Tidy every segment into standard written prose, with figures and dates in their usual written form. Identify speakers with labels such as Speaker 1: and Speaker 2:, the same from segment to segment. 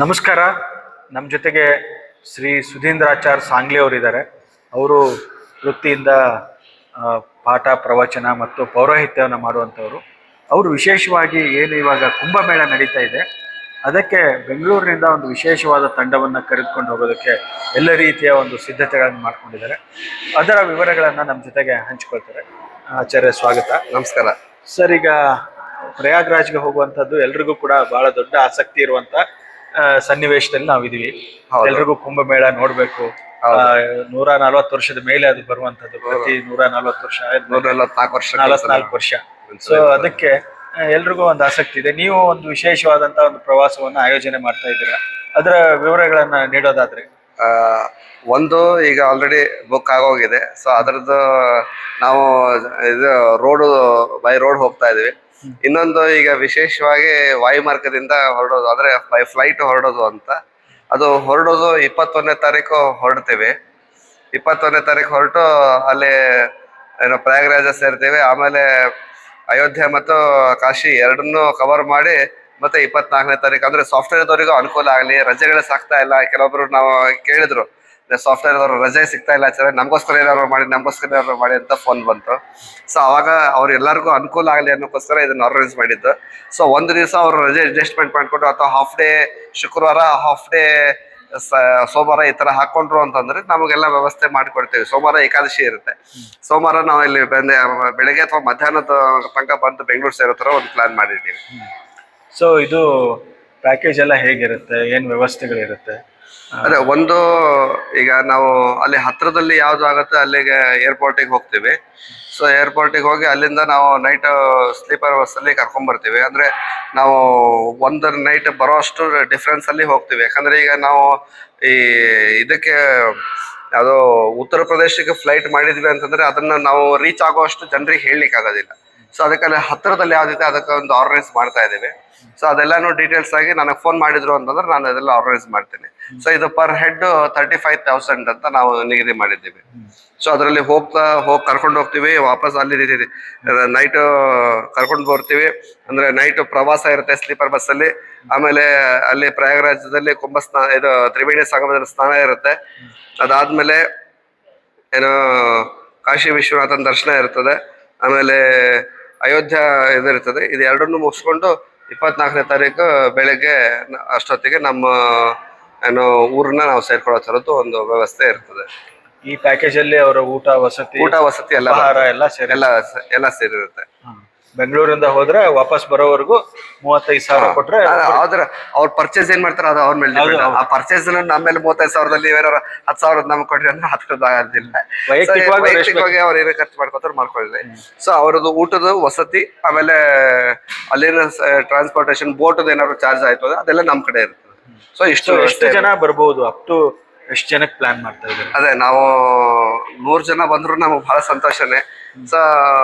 Speaker 1: ನಮಸ್ಕಾರ. ನಮ್ಮ ಜೊತೆಗೆ ಶ್ರೀ ಸುಧೀಂದ್ರಾಚಾರ್ ಸಾಂಗ್ಲಿ ಅವರಿದ್ದಾರೆ. ಅವರು ವೃತ್ತಿಯಿಂದ ಪಾಠ ಪ್ರವಚನ ಮತ್ತು ಪೌರೋಹಿತ್ಯವನ್ನು ಮಾಡುವಂಥವ್ರು. ಅವರು ವಿಶೇಷವಾಗಿ ಏನು ಇವಾಗ ಕುಂಭಮೇಳ ನಡೀತಾ ಇದೆ, ಅದಕ್ಕೆ ಬೆಂಗಳೂರಿನಿಂದ ಒಂದು ವಿಶೇಷವಾದ ತಂಡವನ್ನು ಕರೆದುಕೊಂಡು ಹೋಗೋದಕ್ಕೆ ಎಲ್ಲ ರೀತಿಯ ಒಂದು ಸಿದ್ಧತೆಗಳನ್ನು ಮಾಡ್ಕೊಂಡಿದ್ದಾರೆ. ಅದರ ವಿವರಗಳನ್ನು ನಮ್ಮ ಜೊತೆಗೆ ಹಂಚ್ಕೊಳ್ತಾರೆ. ಆಚಾರ್ಯ, ಸ್ವಾಗತ.
Speaker 2: ನಮಸ್ಕಾರ
Speaker 1: ಸರ್, ಈಗ ಪ್ರಯಾಗ್ರಾಜ್ಗೆ ಹೋಗುವಂಥದ್ದು ಎಲ್ರಿಗೂ ಕೂಡ ಬಹಳ ದೊಡ್ಡ ಆಸಕ್ತಿ ಇರುವಂತ ಸನ್ನಿವೇಶದಲ್ಲಿ ನಾವಿದೀವಿ. ಎಲ್ರಿಗೂ ಕುಂಭಮೇಳ ನೋಡ್ಬೇಕು. 140 ವರ್ಷದ ಮೇಲೆ ಅದು ಬರುವಂತದ್ದು. ಪ್ರತಿ 140 ವರ್ಷ, 44 ವರ್ಷ. ಸೊ ಅದಕ್ಕೆ ಎಲ್ರಿಗೂ ಒಂದು ಆಸಕ್ತಿ ಇದೆ. ನೀವು ಒಂದು ವಿಶೇಷವಾದಂತಹ ಒಂದು ಪ್ರವಾಸವನ್ನ ಆಯೋಜನೆ ಮಾಡ್ತಾ ಇದ್ದೀರಾ. ಅದರ ವಿವರಗಳನ್ನ ನೀಡೋದಾದ್ರೆ?
Speaker 2: ಒಂದು ಈಗ ಆಲ್ರೆಡಿ ಬುಕ್ ಆಗೋಗಿದೆ. ಸೊ ಅದರದ್ದು ನಾವು ಇದು ಬೈ ರೋಡ್ ಹೋಗ್ತಾ ಇದೀವಿ. ಇನ್ನೊಂದು ಈಗ ವಿಶೇಷವಾಗಿ ವಾಯುಮಾರ್ಗದಿಂದ ಹೊರಡೋದು, ಅಂದ್ರೆ ಬೈ ಫ್ಲೈಟ್ ಹೊರಡೋದು ಅಂತ. ಅದು ಹೊರಡೋದು 21ನೇ ತಾರೀಕು ಹೊರಡ್ತೇವೆ. 21ನೇ ತಾರೀಕು ಹೊರಟು ಅಲ್ಲಿ ಪ್ರಯಾಗರಾಜ ಸೇರ್ತೀವಿ. ಆಮೇಲೆ ಅಯೋಧ್ಯೆ ಮತ್ತು ಕಾಶಿ ಎರಡನ್ನೂ ಕವರ್ ಮಾಡಿ ಮತ್ತೆ 24ನೇ ತಾರೀಕು, ಅಂದ್ರೆ ಸಾಫ್ಟ್ವೇರ್ದವರಿಗೂ ಅನುಕೂಲ ಆಗಲಿ, ರಜೆಗಳು ಸಾಕ್ತಾ ಇಲ್ಲ. ಕೆಲವೊಬ್ರು ನಾವು ಕೇಳಿದ್ರು, ಸಾಫ್ಟ್ವೇರ್ ಅವರು ರಜೆ ಸಿಗ್ತಾ ಇಲ್ಲ ಸರ್, ನಮಗೋಸ್ಕರ ಏನಾದ್ರು ಮಾಡಿ ಅಂತ ಫೋನ್ ಬಂತು. ಸೊ ಅವಾಗ ಅವ್ರೆಲ್ಲರಿಗೂ ಅನುಕೂಲ ಆಗಲಿ ಅನ್ನೋಕ್ಕೋಸ್ಕರ ಇದನ್ನ ಆರ್ಗನೈಸ್ ಮಾಡಿದ್ದು. ಸೊ ಒಂದು ದಿವಸ ಅವರು ರಜೆ ಅಡ್ಜಸ್ಟ್ಮೆಂಟ್ ಮಾಡ್ಕೊಂಡು, ಅಥವಾ ಹಾಫ್ ಡೇ ಶುಕ್ರವಾರ, ಹಾಫ್ ಡೇ ಸೋಮವಾರ ಈ ತರ ಹಾಕೊಂಡ್ರು ಅಂತಂದ್ರೆ ನಮಗೆಲ್ಲ ವ್ಯವಸ್ಥೆ ಮಾಡಿಕೊಡ್ತೇವೆ. ಸೋಮವಾರ ಏಕಾದಶಿ ಇರುತ್ತೆ. ಸೋಮವಾರ ನಾವು ಇಲ್ಲಿ ಬೆಳಗ್ಗೆ ಅಥವಾ ಮಧ್ಯಾಹ್ನದ ತನಕ ಬಂದು ಬೆಂಗಳೂರು ಸೇರೋ ತರ ಒಂದು ಪ್ಲಾನ್ ಮಾಡಿದ್ದೀವಿ.
Speaker 1: ಸೊ ಇದು ಪ್ಯಾಕೇಜ್ ಎಲ್ಲ ಹೇಗಿರುತ್ತೆ, ಏನ್ ವ್ಯವಸ್ಥೆಗಳಿರುತ್ತೆ?
Speaker 2: ಅದೇ ಒಂದು, ಈಗ ನಾವು ಅಲ್ಲಿ ಹತ್ರದಲ್ಲಿ ಯಾವ್ದು ಆಗುತ್ತೆ ಅಲ್ಲಿಗೆ ಏರ್ಪೋರ್ಟಿಗೆ ಹೋಗ್ತೀವಿ. ಸೊ ಏರ್ಪೋರ್ಟಿಗೆ ಹೋಗಿ ಅಲ್ಲಿಂದ ನಾವು ನೈಟ್ ಸ್ಲೀಪರ್ ಬಸ್ಸಲ್ಲಿ ಕರ್ಕೊಂಡ್ ಬರ್ತೀವಿ. ಅಂದ್ರೆ ನಾವು ಒಂದು ನೈಟ್ ಬರೋ ಅಷ್ಟು ಡಿಫ್ರೆನ್ಸ್ ಅಲ್ಲಿ ಹೋಗ್ತೀವಿ. ಯಾಕಂದ್ರೆ ಈಗ ನಾವು ಈ ಇದಕ್ಕೆ ಅದು ಉತ್ತರ ಪ್ರದೇಶಕ್ಕೆ ಫ್ಲೈಟ್ ಮಾಡಿದ್ವಿ ಅಂತಂದ್ರೆ ಅದನ್ನ ನಾವು ರೀಚ್ ಆಗುವಷ್ಟು ಜನರಿಗೆ ಹೇಳಲಿಕ್ಕೆ ಆಗೋದಿಲ್ಲ. ಸೊ ಅದಕ್ಕೆ ಹತ್ತಿರದಲ್ಲಿ ಯಾವ್ದಿದೆ ಅದಕ್ಕೆ ಒಂದು ಆರ್ಗನೈಸ್ ಮಾಡ್ತಾ ಇದ್ದೀವಿ. ಸೊ ಅದೆಲ್ಲಾನು ಡೀಟೇಲ್ಸ್ ಆಗಿ ನನಗೆ ಫೋನ್ ಮಾಡಿದ್ರು ಅಂತಂದ್ರೆ ನಾನು ಅದೆಲ್ಲ ಆರ್ಗನೈಸ್ ಮಾಡ್ತೀನಿ. ಸೊ ಇದು ಪರ್ ಹೆಡ್ 35,000 ಅಂತ ನಾವು ನಿಗದಿ ಮಾಡಿದ್ದೀವಿ. ಸೊ ಅದರಲ್ಲಿ ಹೋಗಿ ಕರ್ಕೊಂಡು ಹೋಗ್ತೀವಿ, ವಾಪಸ್ ಅಲ್ಲಿ ನೈಟ್ ಕರ್ಕೊಂಡು ಬರ್ತೀವಿ. ಅಂದ್ರೆ ನೈಟ್ ಪ್ರವಾಸ ಇರುತ್ತೆ ಸ್ಲೀಪರ್ ಬಸ್ಸಲ್ಲಿ. ಆಮೇಲೆ ಅಲ್ಲಿ ಪ್ರಯಾಗರಾಜದಲ್ಲಿ ಇದು ತ್ರಿವೇಣಿ ಸಂಗಮದಲ್ಲಿ ಸ್ನಾನ ಇರುತ್ತೆ. ಅದಾದ್ಮೇಲೆ ಏನೋ ಕಾಶಿ ವಿಶ್ವನಾಥನ ದರ್ಶನ ಇರ್ತದೆ. ಆಮೇಲೆ ಅಯೋಧ್ಯ ಇದಿರ್ತದೆ. ಇದು ಎರಡನ್ನು ಮುಗಿಸ್ಕೊಂಡು 24ನೇ ತಾರೀಕು ಬೆಳಗ್ಗೆ ಅಷ್ಟೊತ್ತಿಗೆ ನಮ್ಮ ಊರನ್ನ ನಾವು ಸೇರ್ಕೊಳ್ಳೋ ತರದ್ದು ಒಂದು ವ್ಯವಸ್ಥೆ ಇರ್ತದೆ.
Speaker 1: ಈ ಪ್ಯಾಕೇಜ್ ಅಲ್ಲಿ ಅವರ ಊಟ ವಸತಿ
Speaker 2: ಎಲ್ಲ ಸೇರಿರುತ್ತೆ.
Speaker 1: ಬೆಂಗಳೂರಿಂದ ಹೋದ್ರೆ ವಾಪಸ್ ಬರೋವರೆಗೂ 35,000 ಕೊಟ್ರೆ,
Speaker 2: ಆದ್ರೆ ಅವ್ರ ಪರ್ಚೇಸ್ ಏನ್ ಮಾಡ್ತಾರೆ ಅದು ಅವ್ರ ಮೇಲೆ. ಆ ಪರ್ಚೇಸ್ ನಮ್ಮೇಲೆ 35,000ದಲ್ಲಿ ಏನಾರ 10,000 ನಮ್ಗೆ ಕೊಟ್ರಿ ಅಂದ್ರೆ ಹತ್ತದಾಗೋದಿಲ್ಲ. ವೈಯಕ್ತಿಕವಾಗಿ ಅವ್ರು ಏನೇ ಖರ್ಚು ಮಾಡ್ಕೊತಾರೆ ಮಾಡ್ಕೊಳ್ಳಿ. ಸೊ ಅವ್ರದ್ದು ಊಟದ ವಸತಿ, ಆಮೇಲೆ ಅಲ್ಲಿನ ಟ್ರಾನ್ಸ್ಪೋರ್ಟೇಷನ್, ಬೋಟದ ಏನಾದ್ರು ಚಾರ್ಜ್ ಆಯ್ತು ಅದೆಲ್ಲ ನಮ್ ಕಡೆ ಇರ್ತದೆ. ಸೊ
Speaker 1: ಎಷ್ಟು ಜನ ಬರ್ಬೋದು, ಅಪ್ ಟು ಎಷ್ಟು ಜನಕ್ಕೆ ಪ್ಲಾನ್ ಮಾಡ್ತಾ ಇದ್ದಾರೆ?
Speaker 2: ಅದೇ ನಾವು 100 ಜನ ಬಂದ್ರು ನಮಗೆ ಬಹಳ ಸಂತೋಷನೇ. ಸೊ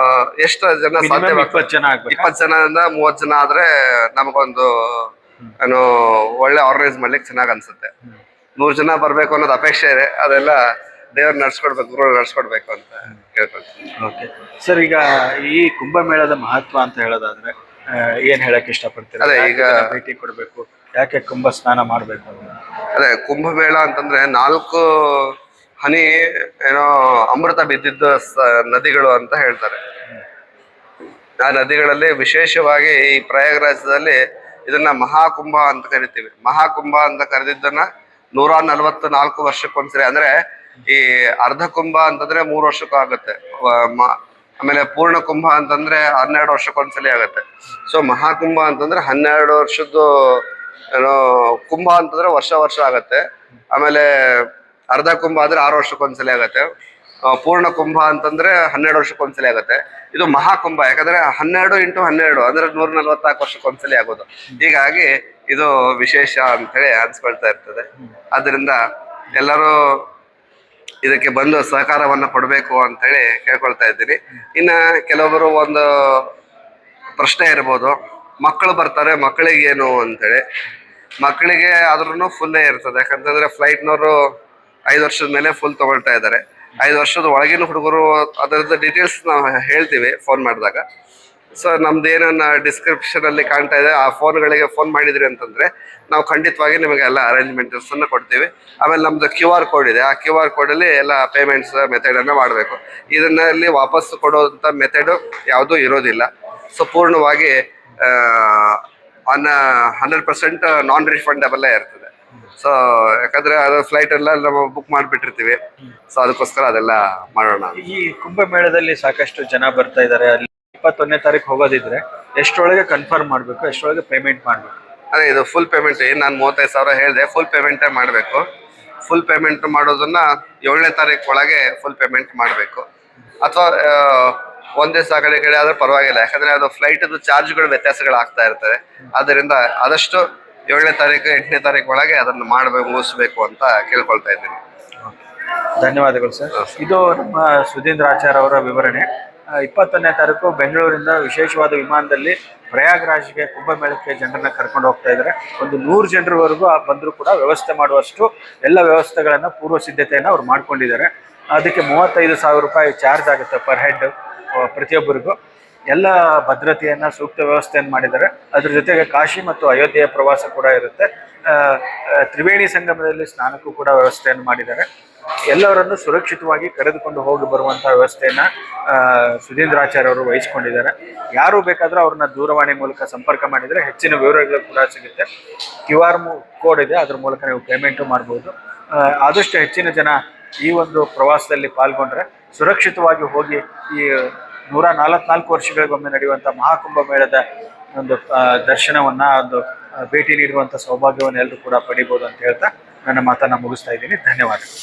Speaker 2: ಎಷ್ಟು ಜನ ಸಾಧ್ಯ?
Speaker 1: 20 ಜನ
Speaker 2: 20 ಜನದಿಂದ 30 ಜನ ಆದ್ರೆ ನಮಗೊಂದು ಒಳ್ಳೆ ಆರ್ಗನೈಸ್ ಮಾಡ್ಲಿಕ್ಕೆ ಚೆನ್ನಾಗ್ ಅನ್ಸುತ್ತೆ. 100 ಜನ ಬರ್ಬೇಕು ಅನ್ನೋದು ಅಪೇಕ್ಷೆ ಇದೆ. ಅದೆಲ್ಲ ದೇವ್ರು ನಡ್ಸ್ಕೊಡ್ಬೇಕು, ಗುರು ನಡ್ಸ್ಕೊಡ್ಬೇಕು ಅಂತ ಕೇಳ್ಕೊಳ್ತೀನಿ.
Speaker 1: ಓಕೆ ಸರ್, ಈಗ ಈ ಕುಂಭಮೇಳದ ಮಹತ್ವ ಅಂತ ಹೇಳೋದಾದ್ರೆ ಏನ್ ಹೇಳಕ್ ಇಷ್ಟಪಡ್ತೀರಾ?
Speaker 2: ಅದೇ ಈಗ
Speaker 1: ಭೇಟಿ ಕೊಡ್ಬೇಕು, ಯಾಕೆ ಕುಂಭ ಸ್ನಾನ ಮಾಡ್ಬೇಕು?
Speaker 2: ಅದೇ ಕುಂಭಮೇಳ ಅಂತಂದ್ರೆ 4 ಹನಿ ಅಮೃತ ಬಿದ್ದಿದ್ದ ನದಿಗಳು ಅಂತ ಹೇಳ್ತಾರೆ. ಆ ನದಿಗಳಲ್ಲಿ ವಿಶೇಷವಾಗಿ ಈ ಪ್ರಯಾಗರಾಜದಲ್ಲಿ ಇದನ್ನ ಮಹಾಕುಂಭ ಅಂತ ಕರಿತೀವಿ. ಮಹಾಕುಂಭ ಅಂತ ಕರೆದಿದ್ದನ್ನ 144 ವರ್ಷಕ್ಕೊಂದ್ಸರಿ, ಅಂದ್ರೆ ಈ ಅರ್ಧ ಕುಂಭ ಅಂತಂದ್ರೆ 3 ವರ್ಷಕ್ಕೂ ಆಗುತ್ತೆ. ಆಮೇಲೆ ಪೂರ್ಣ ಕುಂಭ ಅಂತಂದ್ರೆ 12 ವರ್ಷಕ್ಕೊಂದ್ಸಲಿ ಆಗುತ್ತೆ. ಸೊ ಮಹಾಕುಂಭ ಅಂತಂದ್ರೆ 12 ವರ್ಷದ್ದು ಕುಂಭ ಅಂತಂದ್ರೆ ವರ್ಷ ಆಗತ್ತೆ. ಆಮೇಲೆ ಅರ್ಧ ಕುಂಭ ಆದ್ರೆ 6 ವರ್ಷಕ್ಕೊಂದ್ಸಲಿ ಆಗತ್ತೆ. ಪೂರ್ಣ ಕುಂಭ ಅಂತಂದ್ರೆ 12 ವರ್ಷಕ್ಕೊಂದ್ಸಲಿ ಆಗತ್ತೆ. ಇದು ಮಹಾಕುಂಭ ಯಾಕಂದ್ರೆ 12 × 12 ಅಂದ್ರೆ 144 ವರ್ಷಕ್ಕೊಂದ್ಸಲಿ ಆಗೋದು. ಹೀಗಾಗಿ ಇದು ವಿಶೇಷ ಅಂತ ಹೇಳಿ ಅನ್ಸ್ಕೊಳ್ತಾ ಇರ್ತದೆ. ಆದ್ರಿಂದ ಎಲ್ಲರೂ ಇದಕ್ಕೆ ಬಂದು ಸಹಕಾರವನ್ನ ಕೊಡ್ಬೇಕು ಅಂತ ಹೇಳಿ ಕೇಳ್ಕೊಳ್ತಾ ಇದ್ದೀನಿ. ಇನ್ನ ಕೆಲವೊಬ್ಬರು ಒಂದು ಪ್ರಶ್ನೆ ಇರ್ಬೋದು, ಮಕ್ಕಳು ಬರ್ತಾರೆ, ಮಕ್ಕಳಿಗೆ ಏನು ಅಂತೇಳಿ. ಮಕ್ಕಳಿಗೆ ಆದ್ರೂ ಫುಲ್ಲೇ ಇರ್ತದೆ. ಯಾಕಂತಂದ್ರೆ ಫ್ಲೈಟ್ನವರು 5 ವರ್ಷದ ಮೇಲೆ ಫುಲ್ ತಗೊಳ್ತಾ ಇದ್ದಾರೆ. 5 ವರ್ಷದ ಒಳಗಿನ ಹುಡುಗರು ಅದರದ್ದು ಡೀಟೇಲ್ಸ್ ನಾವು ಹೇಳ್ತೀವಿ ಫೋನ್ ಮಾಡಿದಾಗ. ಸೊ ನಮ್ದು ಏನನ್ನ ಡಿಸ್ಕ್ರಿಪ್ಷನ್ ಅಲ್ಲಿ ಕಾಣ್ತಾ ಇದೆ ಆ ಫೋನ್ಗಳಿಗೆ ಫೋನ್ ಮಾಡಿದ್ರಿ ಅಂತಂದ್ರೆ ನಾವು ಖಂಡಿತವಾಗಿ ನಿಮಗೆ ಎಲ್ಲ ಅರೇಂಜ್ಮೆಂಟ್ಸ್ ಅನ್ನ ಕೊಡ್ತೀವಿ. ಆಮೇಲೆ ನಮ್ದು QR ಕೋಡ್ ಇದೆ, ಆ QR ಕೋಡ್ ಅಲ್ಲಿ ಎಲ್ಲ ಪೇಮೆಂಟ್ಸ್ ಮೆಥಡ್ ಅನ್ನ ಮಾಡಬೇಕು. ಇದನ್ನಲ್ಲಿ ವಾಪಸ್ ಕೊಡುವಂತ ಮೆಥಡ್ ಯಾವುದೂ ಇರೋದಿಲ್ಲ. ಸೊ ಪೂರ್ಣವಾಗಿ 100% ನಾನ್ ರಿಫಂಡಬಲ್ ಇರ್ತದೆ. ಸೊ ಯಾಕಂದ್ರೆ ಅದು ಫ್ಲೈಟ್ ಎಲ್ಲ ನಾವು ಬುಕ್ ಮಾಡಿಬಿಟ್ಟಿರ್ತೀವಿ. ಸೊ ಅದಕ್ಕೋಸ್ಕರ ಅದೆಲ್ಲ ಮಾಡೋಣ.
Speaker 1: ಈ ಕುಂಭಮೇಳದಲ್ಲಿ ಸಾಕಷ್ಟು ಜನ ಬರ್ತಾ ಇದ್ದಾರೆ. ಅಲ್ಲಿ 21ನೇ ತಾರೀಕು ಹೋಗೋದಿದ್ರೆ ಎಷ್ಟರೊಳಗೆ ಕನ್ಫರ್ಮ್ ಮಾಡಬೇಕು, ಎಷ್ಟರೊಳಗೆ ಪೇಮೆಂಟ್ ಮಾಡಬೇಕು?
Speaker 2: ಅದೇ ಇದು ಫುಲ್ ಪೇಮೆಂಟ್ ನಾನು 35,000 ಹೇಳಿದೆ, ಫುಲ್ ಪೇಮೆಂಟೇ ಮಾಡಬೇಕು. ಫುಲ್ ಪೇಮೆಂಟ್ ಮಾಡೋದನ್ನ 7ನೇ ತಾರೀಕು ಒಳಗೆ ಫುಲ್ ಪೇಮೆಂಟ್ ಮಾಡಬೇಕು. ಅಥವಾ ಒಂದೇ ದಿವಸ ಆ ಕಡೆ ಆದ್ರೆ ಪರವಾಗಿಲ್ಲ, ಯಾಕಂದ್ರೆ ಅದು ಫ್ಲೈಟ್ದು ಚಾರ್ಜ್ಗಳು ವ್ಯತ್ಯಾಸಗಳು ಆಗ್ತಾ ಇರ್ತದೆ. ಆದ್ದರಿಂದ ಆದಷ್ಟು 7ನೇ ತಾರೀಕು 8ನೇ ತಾರೀಕು ಒಳಗೆ ಅದನ್ನು ಮುಗಿಸ್ಬೇಕು ಅಂತ ಕೇಳ್ಕೊಳ್ತಾ ಇದ್ದೀನಿ.
Speaker 1: ಧನ್ಯವಾದಗಳು ಸರ್. ಇದು ನಮ್ಮ ಸುಧೀಂದ್ರಾಚಾರ್ ಅವರ ವಿವರಣೆ. 21ನೇ ತಾರೀಕು ಬೆಂಗಳೂರಿಂದ ವಿಶೇಷವಾದ ವಿಮಾನದಲ್ಲಿ ಪ್ರಯಾಗ್ರಾಜ್ಗೆ ಕುಂಭಮೇಳಕ್ಕೆ ಜನರನ್ನ ಕರ್ಕೊಂಡು ಹೋಗ್ತಾ ಇದ್ದಾರೆ. ಒಂದು 100 ಜನರವರೆಗೂ ಬಂದರೂ ಕೂಡ ವ್ಯವಸ್ಥೆ ಮಾಡುವಷ್ಟು ಎಲ್ಲ ವ್ಯವಸ್ಥೆಗಳನ್ನು ಪೂರ್ವ ಸಿದ್ಧತೆಯನ್ನು ಅವ್ರು ಮಾಡ್ಕೊಂಡಿದ್ದಾರೆ. ಅದಕ್ಕೆ 35,000 ರೂಪಾಯಿ ಚಾರ್ಜ್ ಆಗುತ್ತೆ ಪರ್ ಹೆಡ್ ಪ್ರತಿಯೊಬ್ಬರಿಗೂ. ಎಲ್ಲ ಭದ್ರತೆಯನ್ನು ಸೂಕ್ತ ವ್ಯವಸ್ಥೆಯನ್ನು ಮಾಡಿದ್ದಾರೆ. ಅದ್ರ ಜೊತೆಗೆ ಕಾಶಿ ಮತ್ತು ಅಯೋಧ್ಯೆಯ ಪ್ರವಾಸ ಕೂಡ ಇರುತ್ತೆ. ತ್ರಿವೇಣಿ ಸಂಗಮದಲ್ಲಿ ಸ್ನಾನಕ್ಕೂ ಕೂಡ ವ್ಯವಸ್ಥೆಯನ್ನು ಮಾಡಿದ್ದಾರೆ. ಎಲ್ಲವರನ್ನು ಸುರಕ್ಷಿತವಾಗಿ ಕರೆದುಕೊಂಡು ಹೋಗಿ ಬರುವಂತಹ ವ್ಯವಸ್ಥೆಯನ್ನ ಸುಧೀಂದ್ರಾಚಾರ್ಯ ಅವರು ವಹಿಸ್ಕೊಂಡಿದ್ದಾರೆ. ಯಾರು ಬೇಕಾದರೂ ಅವ್ರನ್ನ ದೂರವಾಣಿ ಮೂಲಕ ಸಂಪರ್ಕ ಮಾಡಿದರೆ ಹೆಚ್ಚಿನ ವಿವರಗಳು ಕೂಡ ಸಿಗುತ್ತೆ. QR ಕೋಡ್ ಇದೆ, ಅದ್ರ ಮೂಲಕ ನೀವು ಪೇಮೆಂಟು ಮಾಡ್ಬೋದು. ಆದಷ್ಟು ಹೆಚ್ಚಿನ ಜನ ಈ ಒಂದು ಪ್ರವಾಸದಲ್ಲಿ ಪಾಲ್ಗೊಂಡ್ರೆ ಸುರಕ್ಷಿತವಾಗಿ ಹೋಗಿ ಈ 144 ವರ್ಷಗಳಿಗೊಮ್ಮೆ ನಡೆಯುವಂಥ ಮಹಾಕುಂಭ ಮೇಳದ ಒಂದು ದರ್ಶನವನ್ನ, ಒಂದು ಭೇಟಿ ನೀಡುವಂಥ ಸೌಭಾಗ್ಯವನ್ನು ಎಲ್ಲರೂ ಕೂಡ ಪಡಿಬೋದು ಅಂತ ಹೇಳ್ತಾ ನನ್ನ ಮಾತನ್ನು ಮುಗಿಸ್ತಾ ಇದ್ದೀನಿ. ಧನ್ಯವಾದಗಳು.